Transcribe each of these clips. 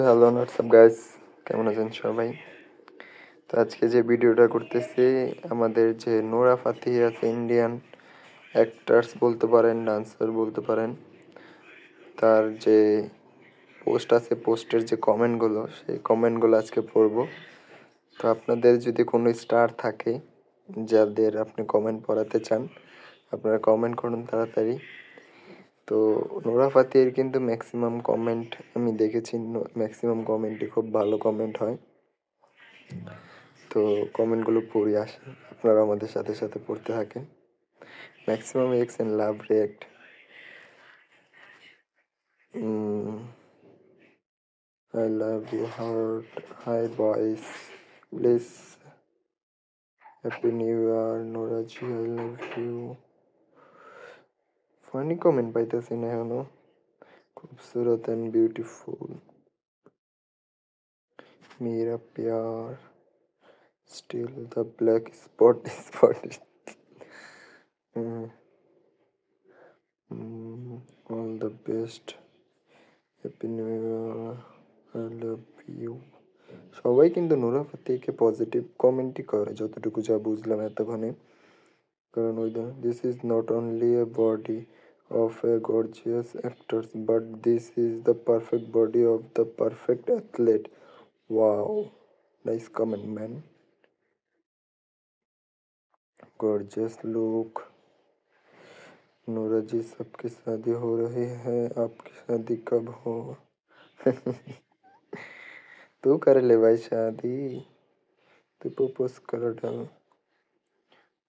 Hello WhatsApp guys, কেমন আছেন সবাই? তো আজকে যে ভিডিওটা করতেছি, আমাদের যে নোরা ফাতেহি আছে, ইন্ডিয়ান অ্যাক্টার্স বলতে পারেন, ডান্সার বলতে পারেন, তার যে পোস্ট আছে, পোস্টের যে কমেন্টগুলো, সেই কমেন্টগুলো আজকে পড়ব। তো আপনাদের যদি কোনো স্টার থাকে যাদের আপনি কমেন্ট পড়াতে চান, আপনারা কমেন্ট করুন তাড়াতাড়ি। তো নোরা ফাতেহির কিন্তু ম্যাক্সিমাম কমেন্ট আমি দেখেছি, ম্যাক্সিমাম কমেন্টই খুব ভালো কমেন্ট হয়। তো কমেন্টগুলো পড়ে আসেন, আপনারা আমাদের সাথে সাথে পড়তে থাকেন। Maximum X and love react. I love you heart. Hi boys, please. Happy New Year, Noraji. I love you. Funny comment পাইতেছি না এখনো। खूबसूरत and beautiful. मेरा प्यार. Still the black spot is spotted. All the best. Happy New Year. I love you. সবাই কিন্তু Nora ফাতেহিকে positive কমেন্টই করে, যতটুকু যা বুঝলাম এতক্ষণে। কারণ ওই this is not only a body of A gorgeous actors, but this is the perfect body of the perfect athlete. Wow, nice comment man. Gorgeous look. नूरा जी, सबकी शादी हो रही है, आपकी शादी कब हो? तू कर ले भाई शादी, तू प्रपोज कर डाल।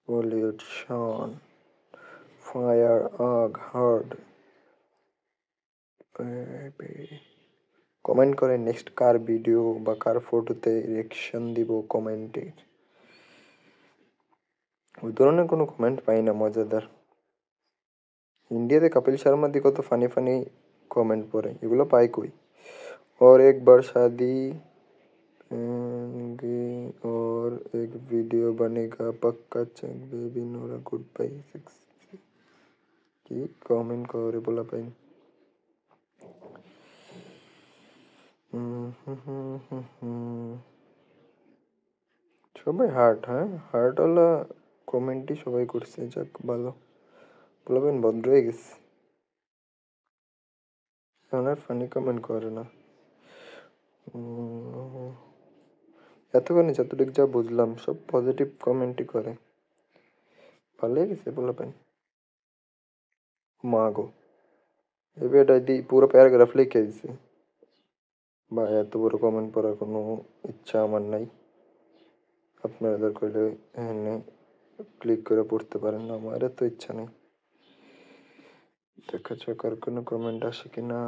बॉलीवुड शान, फायर आग हार्ड। কমেন্ট করে নেক্সট কার ভিডিও বা কার ফটোতে রিয়াকশন দিব কমেন্টে। ওই ধরনের কোনো কমেন্ট পাই না মজাদার। ইন্ডিয়াতে কপিল শর্মা দি কত ফানি ফানি কমেন্ট পড়ে, এগুলো পাই কই? और एक बार शादी और एक वीडियो बनेगा पक्का check baby Nora good bye কি কমেন্ট করে বলা পাই। সবাই হার্ট, হ্যাঁ হার্টওয়ালা কমেন্টই সবাই করছে, যাক ভালো। বলবেন ভদ্র হয়ে গেছে, এখন আর ফানি কমেন্ট করে না। এতক্ষণে যতটুকু যা বুঝলাম সব পজিটিভ কমেন্টই করে, ভালো হয়ে গেছে বলবেন। মা গো, এবার দি পুরো প্যারাগ্রাফ লিখে দিছে। বা এত বড় কমেন্ট পড়ার কোনো ইচ্ছা আমার নাই। আপনারা দরকার হলে এখানে ক্লিক করে পড়তে পারেন, আমার এত ইচ্ছা নেই। দেখা যাক আর কোনো কমেন্ট আসে কিনা।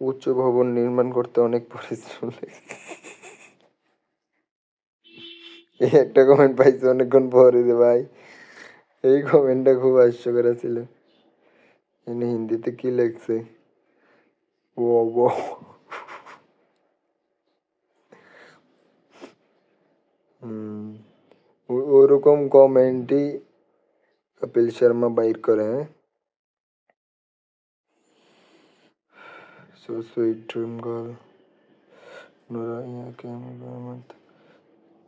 উচ্চ ভবন নির্মাণ করতে অনেক পরিশ্রম লাগে। এই একটা কমেন্ট পাইছি অনেকক্ষণ পরে রে ভাই, এই কমেন্টটা খুব হাস্যকর ছিল। এনে হিন্দিতে কি লেখছে, ও ও ওরকম কমেন্টই কপিল শর্মা বাইর করে। হ্যাঁ, so sweet dream girl Nora ইয়াকে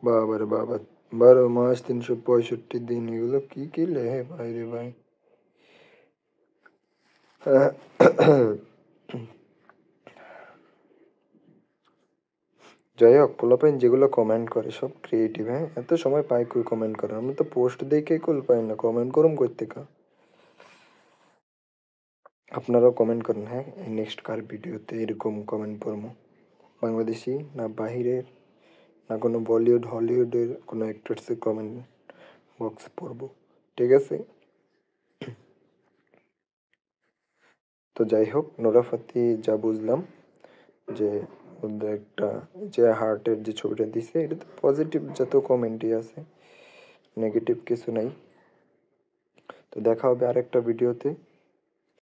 বাবা রে বাবা, 12 মাস 365 দিন, এগুলো কি কি লেহে ভাই রে ভাই। যাই হোক, পোলাপাইন যেগুলো কমেন্ট করে সব ক্রিয়েটিভ। হ্যাঁ, এত সময় পাই কই কমেন্ট করে? আমি তো পোস্ট দেখে কুল পাই না, কমেন্ট করুম কই থেকে? আপনারাও কমেন্ট করেন। হ্যাঁ, নেক্সট কার ভিডিওতে এরকম কমেন্ট পড়বো, বাংলাদেশি না বাহিরের না কোনো বলিউড হলিউডের কোনো অ্যাক্টার্সের কমেন্ট বক্স পড়বো, ঠিক আছে? তো যাই হোক, নোরা ফাতেহি যা বুঝলাম যে ওদের একটা যে হার্টের যে ছবিটা দিছে, এটা তো পজিটিভ যত কমেন্টই আছে, নেগেটিভ কিছু নাই। তো দেখা হবে আরেকটা ভিডিওতে।